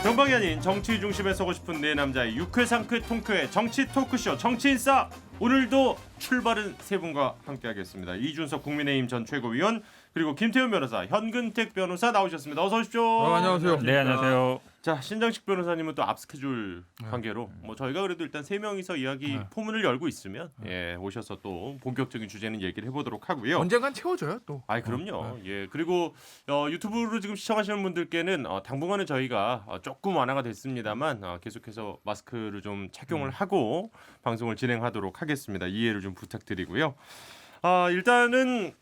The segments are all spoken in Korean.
정방이 아닌 정치 중심에 서고 싶은 네 남자의 유쾌상쾌 통쾌 정치 토크쇼 정치인싸. 오늘도 출발은 세 분과 함께하겠습니다. 이준석 국민의힘 전 최고위원 그리고 김태훈 변호사, 현근택 변호사 나오셨습니다. 어서 오십시오. 안녕하세요. 네, 안녕하세요. 자, 신장식 변호사님은 또 앞 스케줄 관계로 뭐 저희가 그래도 일단 세 명이서 이야기 포문을 열고 있으면 오셔서 또 본격적인 주제는 얘기를 해보도록 하고요. 언젠간 채워줘요 또. 아이 그럼요. 예, 그리고 유튜브로 지금 시청하시는 분들께는 당분간은 저희가 조금 완화가 됐습니다만 계속해서 마스크를 좀 착용을 하고 방송을 진행하도록 하겠습니다. 이해를 좀 부탁드리고요. 일단은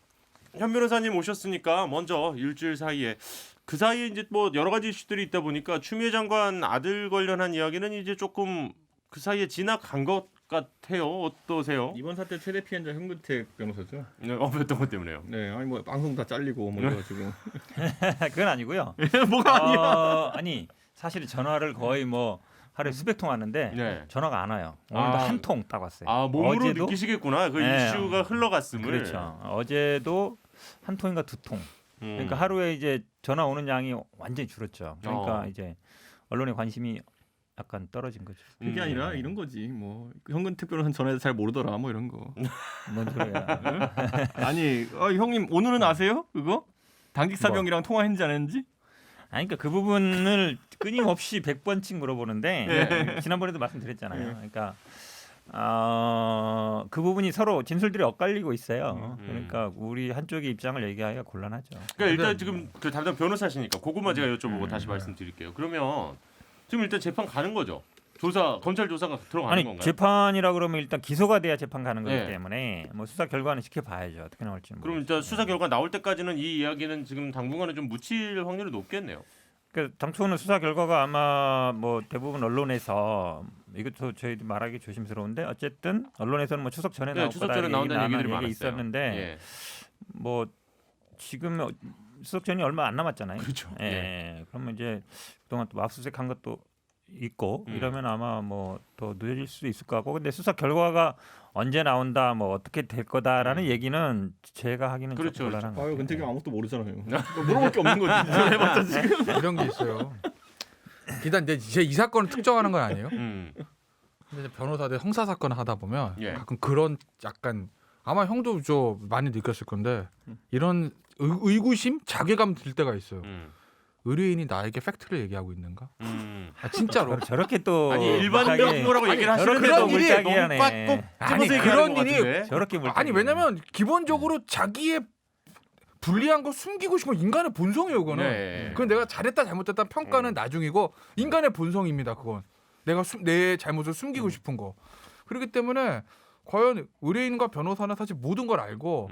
현 변호사님 오셨으니까 먼저 일주일 사이에 그 사이에 이제 뭐 여러 가지 이슈들이 있다 보니까 추미애 장관 아들 관련한 이야기는 이제 조금 그 사이에 지나간 것 같아요. 어떠세요? 이번 사태 최대 피해자 현근택 변호사죠. 네, 어떤 것 때문에요? 네, 아니 뭐 방송 다 잘리고 뭐 이래가지고. 그건 아니고요. 뭐가 아니야? 아니 사실 전화를 거의 뭐 하루에 수백 통 왔는데 네. 전화가 안 와요. 오늘도 한 통 딱 왔어요. 몸으로 어제도? 느끼시겠구나. 그 네. 이슈가 흘러갔음을. 그렇죠. 어제도 한 통인가 두 통. 그러니까 하루에 이제 전화 오는 양이 완전히 줄었죠. 그러니까 이제 언론의 관심이 약간 떨어진 거죠. 그게 아니라 이런 거지. 뭐 현근택 변호사는 전화해서 잘 모르더라. 뭐 이런 거. 뭔 소리야? 아니, 형님 오늘은 아세요? 그거? 당직 사병이랑 통화했는지 안 했는지? 아니 그러니까 그 부분을 끊임없이 100번씩 물어보는데 지난번에도 말씀드렸잖아요. 그러니까 그 부분이 서로 진술들이 엇갈리고 있어요. 그러니까 우리 한쪽의 입장을 얘기하기가 곤란하죠. 그러니까 일단 지금 그 담당 변호사시니까 그것만 제가 여쭤보고 다시 말씀드릴게요. 그러면 지금 일단 재판 가는 거죠? 검찰 조사가 들어가는 아니 건가요? 재판이라 그러면 일단 기소가 돼야 재판 가는 거기 네. 때문에 뭐 수사 결과는 지켜봐야죠. 어떻게 나올지는. 그럼 일단 수사 결과 나올 때까지는 이 이야기는 지금 당분간은 좀 묻힐 확률이 높겠네요. 그러니까 당초는 수사 결과가 아마 뭐 대부분 언론에서 이것도 저희도 말하기 조심스러운데 어쨌든 언론에서는 뭐 추석 전에 나올 추석 거다 전에 나온다는 얘기들이 얘기 많았어요. 있었는데 예. 뭐 지금 추석 전이 얼마 안 남았잖아요. 그렇죠. 예. 그러면 이제 그동안 또 압수수색한 것도 있고 이러면 아마 뭐 더 늦어질 수도 있을 것 같고 근데 수사 결과가 언제 나온다 뭐 어떻게 될 거다라는 얘기는 제가 하기는 그렇죠, 좀 곤란한 것 아유, 같아요. 근택이 아무것도 모르잖아요. 물어볼 게 없는 거지. 전화해봤자 지금. 이런 게 있어요. 일단 제 이 사건을 특정하는 건 아니에요. 근데 이제 변호사들 형사 사건 하다 보면 예. 가끔 그런 약간 아마 형도 저 많이 느꼈을 건데 이런 의구심, 자괴감 들 때가 있어요. 의뢰인이 나에게 팩트를 얘기하고 있는가? 진짜로. 저렇게 또 아니 일반 물타기- 명료라고 얘기를 하시는데 그런 너무 일이 물타기하네. 꼭 아니, 집어서 그런 얘기하는 것 일이 같은데? 저렇게 물타기. 아니 왜냐면 기본적으로 자기의 불리한 거 숨기고 싶은 인간의 본성이에요, 그거는. 네. 그건 내가 잘했다 잘못했다 평가는 나중이고 인간의 본성입니다, 그건. 내가 내 잘못을 숨기고 싶은 거. 그렇기 때문에 과연 의뢰인과 변호사는 사실 모든 걸 알고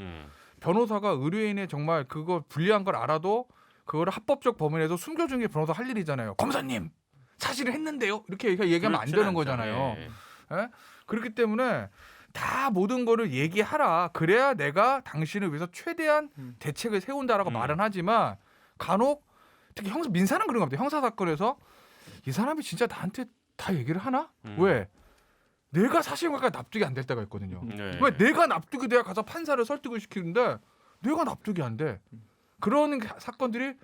변호사가 의뢰인의 정말 그거 불리한 걸 알아도 그거를 합법적 범위 내에서 숨겨주는 게 변호사 할 일이잖아요. 검사님 사실을 했는데요. 이렇게 얘기하면 안 그렇진 되는 않죠. 거잖아요. 예. 예? 그렇기 때문에 다 모든 거를 얘기하라. 그래야 내가 당신을 위해서 최대한 대책을 세운다라고 말은 하지만 간혹 특히 민사는 그런 겁니다. 형사 사건에서 이 사람이 진짜 나한테 다 얘기를 하나? 왜? 내가 사실관계가 납득이 안 될 때가 있거든요. 네. 왜 내가 납득이 돼야 가서 판사를 설득을 시키는데 내가 납득이 안 돼. 그런 사건들이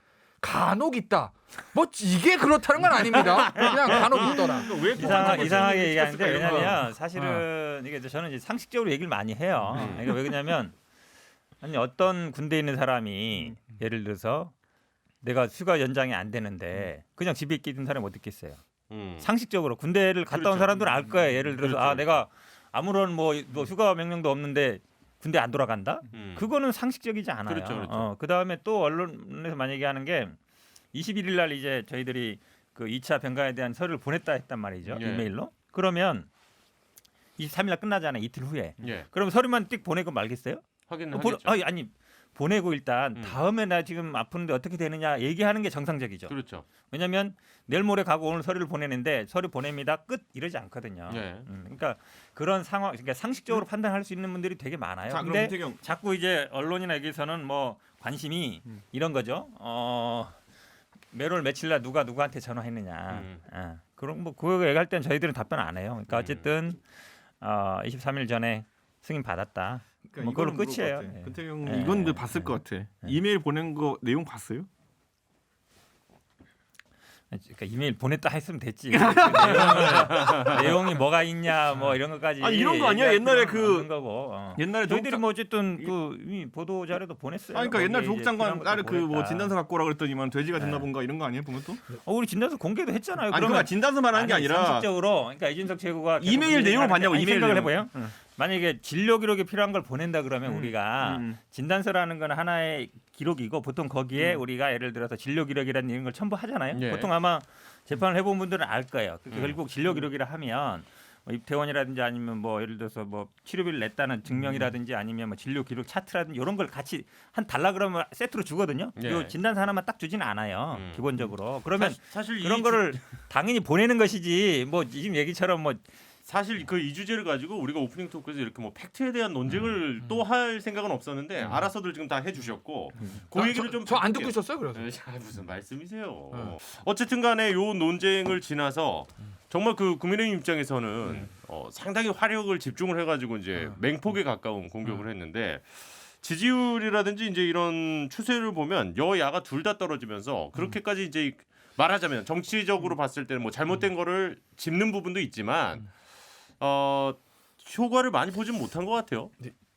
간혹 있다. 뭐 이게 그렇다는 건 아닙니다. 그냥 간혹 있더라. 이상하게 얘기하는데 이런 거. 왜냐면 사실은 이게 저는 이제 상식적으로 얘기를 많이 해요. 그러니까 왜 그러냐면 아니 어떤 군대에 있는 사람이 예를 들어서 내가 휴가 연장이 안 되는데 그냥 집에 있는 사람이 어떻게 있어요? 상식적으로 군대를 갔다 온 그렇죠. 사람들은 알 거예요. 예를 들어서 그렇죠. 내가 아무런 뭐 휴가 명령도 없는데 군대 안 돌아간다? 그거는 상식적이지 않아요. 그렇죠, 그렇죠. 그다음에 또 언론에서 많이 얘기하는 게 21일 날 이제 저희들이 그 2차 병가에 대한 서류를 보냈다 했단 말이죠. 예. 이메일로. 그러면 23일 날 끝나잖아요. 이틀 후에. 예. 그럼 서류만 띡 보내고 말겠어요? 하겠죠. 아니 보내고 일단 다음에 나 지금 아프는데 어떻게 되느냐 얘기하는 게 정상적이죠. 그렇죠. 왜냐하면 내일 모레 가고 오늘 서류를 보내는데 서류 보냅니다. 끝 이러지 않거든요. 예. 그러니까 그런 상황, 그러니까 상식적으로 판단할 수 있는 분들이 되게 많아요. 자, 그럼 근데 문태경. 자꾸 이제 언론이나 여기서는 뭐 관심이 이런 거죠. 매월 며칠 날 누가 누구한테 전화했느냐. 그런 뭐 그거 얘기할 땐 저희들은 답변 안 해요. 그러니까 어쨌든 23일 전에 승인 받았다. 뭐 그걸로 끝이에요. 예. 근태경 예. 이건 봤을 것 같아. 이메일 보낸 거 내용 봤어요? 그러니까 이메일 보냈다 했으면 됐지. 그 내용이 뭐가 있냐 뭐 이런 것까지. 아니, 이런 거 아니야? 얘기할 옛날에 필요는 그- 없는 거고. 옛날에 저희들이 뭐 어쨌든 그 이미 보도 자료도 보냈어요. 그러니까 옛날 거기에 조국 이제 장관 필요한 딸 것도 그 뭐 보냈다. 진단서 갖고 오라 그랬더니만 돼지가 됐나 네. 본가 이런 거 아니에요? 보면 또? 우리 진단서 공개도 했잖아요. 아니 그러니까 진단서 말하는 게 아니, 아니라 상식적으로 그러니까 이준석 최고가 계속 이메일 문제 내용을 제기하는데 봤냐고, 아니, 이메일 생각을 내용. 해봐요. 응. 만약에 진료 기록이 필요한 걸 보낸다 그러면 우리가 음. 진단서라는 건 하나의 기록이고 보통 거기에 우리가 예를 들어서 진료 기록이라는 이런 걸 첨부하잖아요. 예. 보통 아마 재판을 해본 분들은 알 거예요. 결국 진료 기록이라 하면 뭐 입퇴원이라든지 아니면 뭐 예를 들어서 뭐 치료비를 냈다는 증명이라든지 아니면 뭐 진료 기록 차트라든지 이런 걸 같이 한 달라 그러면 세트로 주거든요. 예. 요 진단서 하나만 딱 주지는 않아요. 기본적으로. 그러면 사실 그런 거를 당연히 보내는 것이지 뭐 지금 얘기처럼 뭐 사실 그 이 주제를 가지고 우리가 오프닝 토크에서 이렇게 뭐 팩트에 대한 논쟁을 또 할 생각은 없었는데 알아서들 지금 다 해주셨고 그 얘기를 좀 저안 듣고 바꿀게요. 있었어요. 그래서 야, 무슨 말씀이세요? 어쨌든 간에 요 논쟁을 지나서 정말 그 국민의힘 입장에서는 상당히 화력을 집중을 해가지고 이제 맹폭에 가까운 공격을 했는데 지지율이라든지 이제 이런 추세를 보면 여야가 둘 다 떨어지면서 그렇게까지 이제 말하자면 정치적으로 봤을 때는 뭐 잘못된 거를 짚는 부분도 있지만 효과를 많이 보진 못한 것 같아요.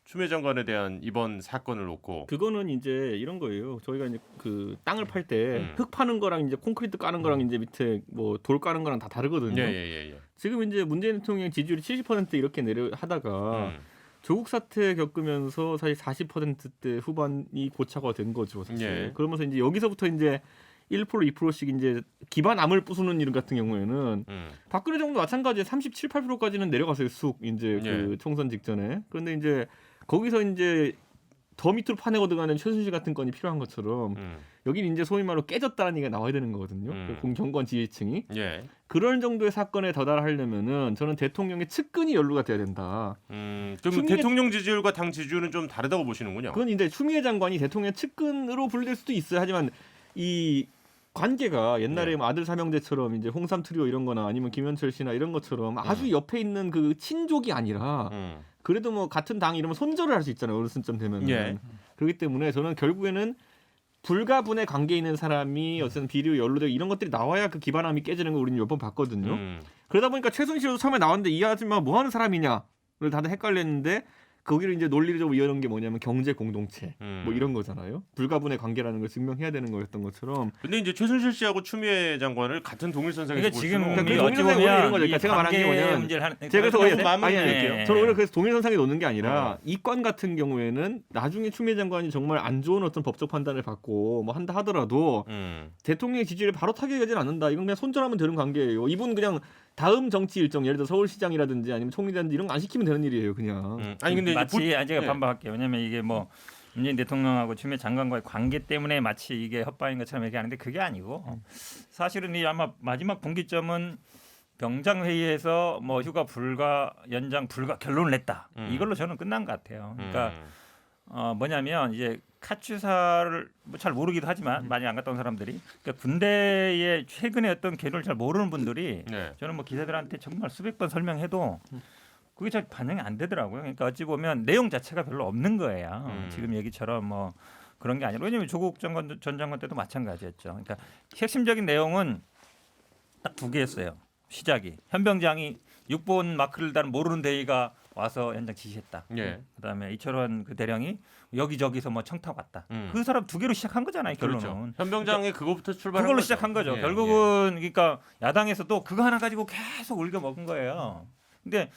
추미애 장관에 대한 이번 사건을 놓고 그거는 이제 이런 거예요. 저희가 이제 그 땅을 팔 때 흙 음. 파는 거랑 이제 콘크리트 까는 거랑 이제 밑에 뭐 돌 까는 거랑 다 다르거든요. 예예예. 지금 이제 문재인 대통령 지지율이 70% 이렇게 내려 하다가 조국 사태 겪으면서 사실 40%대 후반이 고착화 된 거죠. 사실. 예. 그러면서 이제 여기서부터 이제 1% 2%씩 이제 기반 암을 부수는 일 같은 경우에는 박근혜 정도 마찬가지에 37, 8%까지는 내려갔어요. 쑥 이제 그 예. 총선 직전에. 그런데 이제 거기서 이제 더 밑으로 파내고 들어가는 최순실 같은 건이 필요한 것처럼 여기는 이제 소위 말로 깨졌다는 얘기가 나와야 되는 거거든요. 그 공정권 지지층이. 예. 그런 정도의 사건에 도달하려면은 저는 대통령의 측근이 연루가 돼야 된다. 좀 추미애- 대통령 지지율과 당 지지율은 좀 다르다고 보시는군요. 그건 이제 추미애 장관이 대통령 측근으로 분류될 수도 있어요. 하지만 이 관계가 옛날에 네. 뭐 아들 삼형제처럼 이제 홍삼 트리오 이런 거나 아니면 김현철 씨나 이런 것처럼 아주 옆에 있는 그 친족이 아니라 그래도 뭐 같은 당 이러면 손절을 할 수 있잖아요. 어느 순쯤 되면. 예. 그렇기 때문에 저는 결국에는 불가분의 관계에 있는 사람이 어쨌든 비리로 연루되고 이런 것들이 나와야 그 기반함이 깨지는 걸 우리는 몇 번 봤거든요. 그러다 보니까 최순실도 처음에 나왔는데 이 아줌마 뭐 하는 사람이냐를 다들 헷갈렸는데 거기를 이제 논리적으로 이어놓은 게 뭐냐면 경제 공동체 뭐 이런 거잖아요. 불가분의 관계라는 걸 증명해야 되는 거였던 것처럼. 근데 이제 최순실 씨하고 추미애 장관을 같은 동일선상에서 그러니까 지금 그러니까 우리 그 어찌 동일선상에 오히려 이런 보면 거죠. 이 그러니까 제가 말한 게 관계 뭐냐면 문제를 하는 제가 그래서 그래서 오히려 마무리 아니, 할게요. 저는 오히려 그래서 동일선상에 놓는 게 아니라 이 건 같은 경우에는 나중에 추미애 장관이 정말 안 좋은 어떤 법적 판단을 받고 뭐 한다 하더라도 대통령의 지지율에 바로 타격하지는 않는다. 이건 그냥 손절하면 되는 관계예요. 이분 그냥 다음 정치 일정 예를 들어 서울시장이라든지 아니면 총리라든지 이런 거 안 시키면 되는 일이에요. 그냥. 아니 근데 이제 마치 제가 네. 반박할게요. 왜냐하면 이게 뭐 문재인 대통령하고 추미애 장관과의 관계 때문에 마치 이게 협박인 것처럼 얘기하는데 그게 아니고 사실은 이 아마 마지막 분기점은 병장회의에서 뭐 휴가 불가 연장 불가 결론을 냈다. 이걸로 저는 끝난 것 같아요. 그러니까 뭐냐면 이제 카투사를 뭐 잘 모르기도 하지만 많이 안 갔다 온 사람들이 그러니까 군대의 최근의 어떤 계를 잘 모르는 분들이 네. 저는 뭐 기자들한테 정말 수백 번 설명해도 그게 잘 반영이 안 되더라고요. 그러니까 어찌 보면 내용 자체가 별로 없는 거예요. 지금 얘기처럼 뭐 그런 게 아니라 왜냐하면 조국 전 장관 때도 마찬가지였죠. 그러니까 핵심적인 내용은 딱 두 개였어요. 시작이 현병장이 6번 마크를 다는 모르는 대위가 와서 연장 지시했다. 예. 그다음에 이철원 그 대령이 여기저기서 뭐 청탁 왔다. 음. 그 사람 두 개로 시작한 거잖아요. 결론은. 그렇죠. 현병장의 그거부터 출발한 그걸로 거죠. 시작한 거죠. 예, 결국은 그러니까 야당에서도 그거 하나 가지고 계속 울겨 먹은 거예요. 근데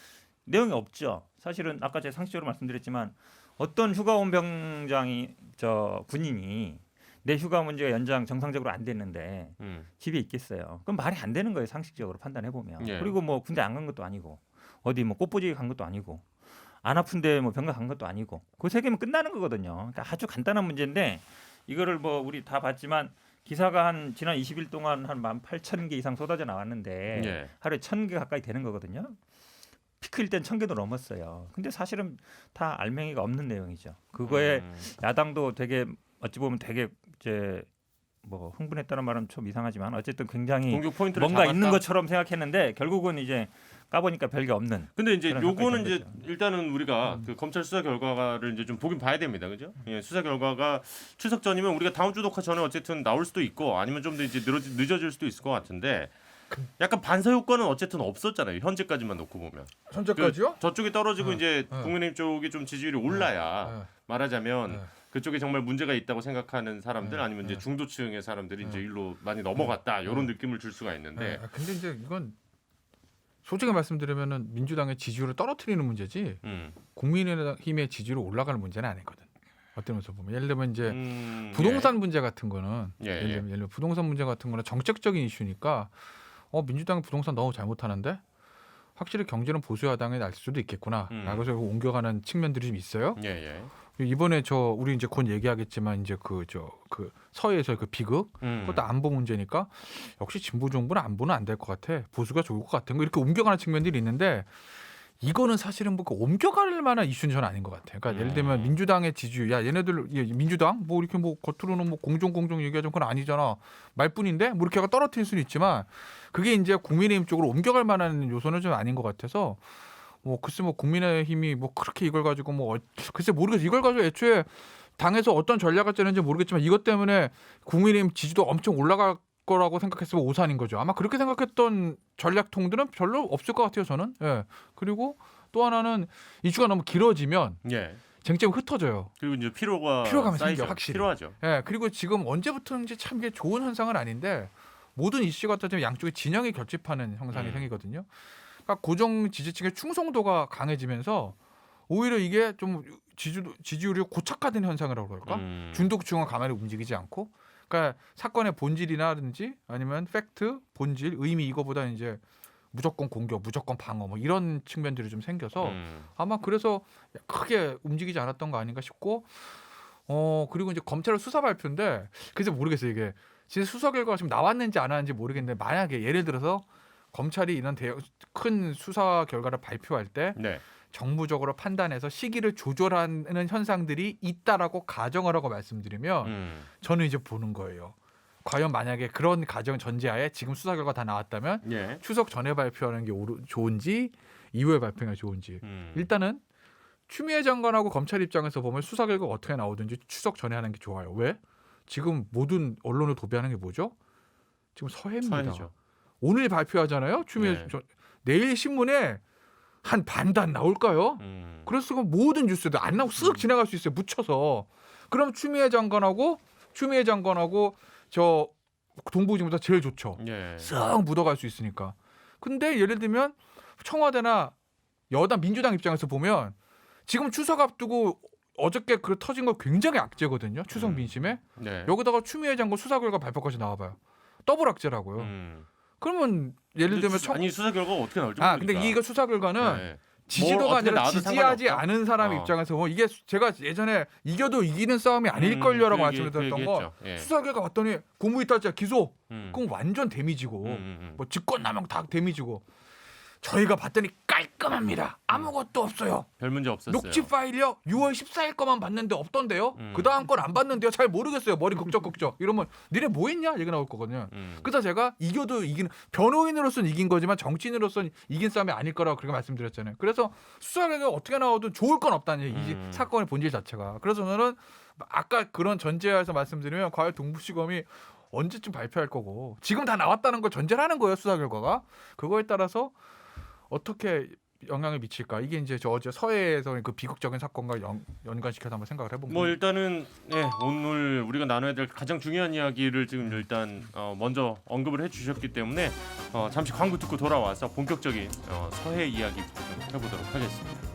내용이 없죠. 사실은 아까 제가 상식적으로 말씀드렸지만 어떤 휴가 온 병장이 저 군인이 내 휴가 문제가 연장 정상적으로 안 됐는데 집에 있겠어요. 그럼 말이 안 되는 거예요. 상식적으로 판단해 보면. 예. 그리고 뭐 군대 안 간 것도 아니고 어디 뭐 꽃보지기 간 것도 아니고 안 아픈데 뭐 병가 간 것도 아니고 그 세 개면 끝나는 거거든요. 그러니까 아주 간단한 문제인데 이거를 뭐 우리 다 봤지만 기사가 한 지난 20일 동안 한 18,000개 이상 쏟아져 나왔는데 예. 하루에 1,000개 가까이 되는 거거든요. 피크일 땐 1,000개도 넘었어요. 근데 사실은 다 알맹이가 없는 내용이죠. 그거에 야당도 되게 어찌 보면 되게 이제 뭐 흥분했다는 말은 좀 이상하지만 어쨌든 굉장히 공격 포인트를 뭔가 잡았다. 있는 것처럼 생각했는데 결국은 이제 까보니까 별게 없는. 근데 이제 그런 요거는 사건이 이제 된 거죠. 일단은 우리가 그 검찰 수사 결과를 이제 좀 보긴 봐야 됩니다, 그죠? 예, 수사 결과가 추석 전이면 우리가 다음 주 녹화 전에 어쨌든 나올 수도 있고 아니면 좀 더 이제 늦어질 수도 있을 것 같은데 약간 반사 효과는 어쨌든 없었잖아요. 현재까지만 놓고 보면. 현재까지요? 저쪽이 떨어지고 네, 이제 네. 국민의힘 쪽이 좀 지지율이 올라야 네. 말하자면 네. 그쪽에 정말 문제가 있다고 생각하는 사람들 네, 아니면 이제 네. 중도층의 사람들이 이제 네. 일로 많이 넘어갔다 이런 느낌을 줄 수가 있는데 네. 근데 이제 이건 솔직히 말씀드리면은 민주당의 지지율을 떨어뜨리는 문제지 국민의힘의 지지율이 올라가는 문제는 아니거든. 어떤 면에서 보면 예를 들면 이제 부동산 문제 같은 거는 예, 예를 예. 들면 부동산 문제 같은 거는 정책적인 이슈니까 민주당이 부동산 너무 잘못하는데 확실히 경제는 보수 야당에 날 수도 있겠구나라고 해서 옮겨가는 측면들이 좀 있어요. 예, 예. 이번에 우리 이제 곧 얘기하겠지만 이제 그 서해에서 그 비극 그것도 안보 문제니까 역시 진보 정부는 안보는 안 될 것 같아. 보수가 좋을 것 같은 거 이렇게 옮겨가는 측면들이 있는데 이거는 사실은 뭐 옮겨갈 만한 이슈는 저는 아닌 것 같아요. 그러니까 예를 들면 민주당의 지지율, 야 얘네들 민주당 뭐 이렇게 뭐 겉으로는 뭐 공정 얘기하자면 그건 아니잖아 말뿐인데 뭐 이렇게 떨어뜨릴 수는 있지만 그게 이제 국민의힘 쪽으로 옮겨갈 만한 요소는 좀 아닌 것 같아서 글쎄 국민의힘이 그렇게 이걸 가지고 글쎄 모르겠어. 이걸 가지고 애초에 당에서 어떤 전략을 짜는지 모르겠지만 이것 때문에 국민의힘 지지도 엄청 올라갈 거라고 생각했으면 오산인 거죠. 아마 그렇게 생각했던 전략통들은 별로 없을 것 같아요. 저는. 예. 그리고 또 하나는 이슈가 너무 길어지면 예. 쟁점이 흩어져요. 그리고 이제 피로감이 생겨 확실히. 필요하죠. 예. 그리고 지금 언제부터인지 참 이게 좋은 현상은 아닌데 모든 이슈가 따지면 양쪽의 진영이 결집하는 형상이 생기거든요. 그러니까 고정 지지층의 충성도가 강해지면서 오히려 이게 좀 지지율이 고착화된 현상이라고 그럴까? 중도층은 가만히 움직이지 않고, 그러니까 사건의 본질이나든지 아니면 팩트, 본질, 의미 이거보다 이제 무조건 공격, 무조건 방어 뭐 이런 측면들이 좀 생겨서 아마 그래서 크게 움직이지 않았던 거 아닌가 싶고, 그리고 이제 검찰의 수사 발표인데 그래서 모르겠어요 이게 진짜 수사 결과가 지금 나왔는지 안 나왔는지 모르겠는데 만약에 예를 들어서 검찰이 이런 큰 수사 결과를 발표할 때 네. 정무적으로 판단해서 시기를 조절하는 현상들이 있다라고 가정을 하고 말씀드리면 저는 이제 보는 거예요. 과연 만약에 그런 가정 전제하에 지금 수사 결과 다 나왔다면 예. 추석 전에 발표하는 게 좋은지 이후에 발표가 좋은지 일단은 추미애 장관하고 검찰 입장에서 보면 수사 결과가 어떻게 나오든지 추석 전에 하는 게 좋아요. 왜? 지금 모든 언론을 도배하는 게 뭐죠? 지금 서해입니다. 서해죠. 오늘 발표하잖아요. 추미애 네. 내일 신문에 한 반단 나올까요? 그래서 모든 뉴스도 안 나오고 쓱 지나갈 수 있어요. 묻혀서. 그럼 추미애 장관하고 저 동부지보다 제일 좋죠. 예. 쓱 묻어갈 수 있으니까. 근데 예를 들면 청와대나 여당 민주당 입장에서 보면 지금 추석 앞두고 어저께 그 터진 거 굉장히 악재거든요. 추석 민심에. 네. 여기다가 추미애 장관 수사 결과 발표까지 나와봐요. 더블 악재라고요. 그러면 예를 들면 아니 수사 결과가 어떻게 나올지 근데 모르니까. 이거 수사 결과는 네. 지지도가 뭐 어떻게 아니라 나와도 지지하지 상관없다? 않은 사람 입장에서 보면 이게 제가 예전에 이겨도 이기는 싸움이 아닐걸요라고 말씀드렸던 거 예. 수사 결과 봤더니 공무이탈자 기소 음. 그럼 완전 데미지고 음. 뭐 직권남용 다 데미지고 저희가 봤더니 깔끔합니다. 아무것도 없어요. 별 문제 없었어요. 녹취 파일이요. 6월 14일 거만 봤는데 없던데요. 그 다음 건 안 봤는데요. 잘 모르겠어요. 머리 극적극적. 이러면 니네 뭐 했냐? 얘기 나올 거거든요. 그래서 제가 이겨도 이기는 변호인으로서는 이긴 거지만 정치인으로서는 이긴 싸움이 아닐 거라고 그렇게 말씀드렸잖아요. 그래서 수사 결과가 어떻게 나와도 좋을 건 없다는 얘기. 이 사건의 본질 자체가. 그래서 저는 아까 그런 전제하에서 말씀드리면 과연 동부지검이 언제쯤 발표할 거고 지금 다 나왔다는 걸 전제를 하는 거예요. 수사 결과가. 그거에 따라서 어떻게 영향을 미칠까? 이게 이제 저 어제 서해에서 그 비극적인 사건과 연관시켜서 한번 생각을 해본 뭐 거예요. 일단은 오늘 우리가 나눠야 될 가장 중요한 이야기를 지금 일단 먼저 언급을 해주셨기 때문에 잠시 광고 듣고 돌아와서 본격적인 서해 이야기부터 좀 해보도록 하겠습니다.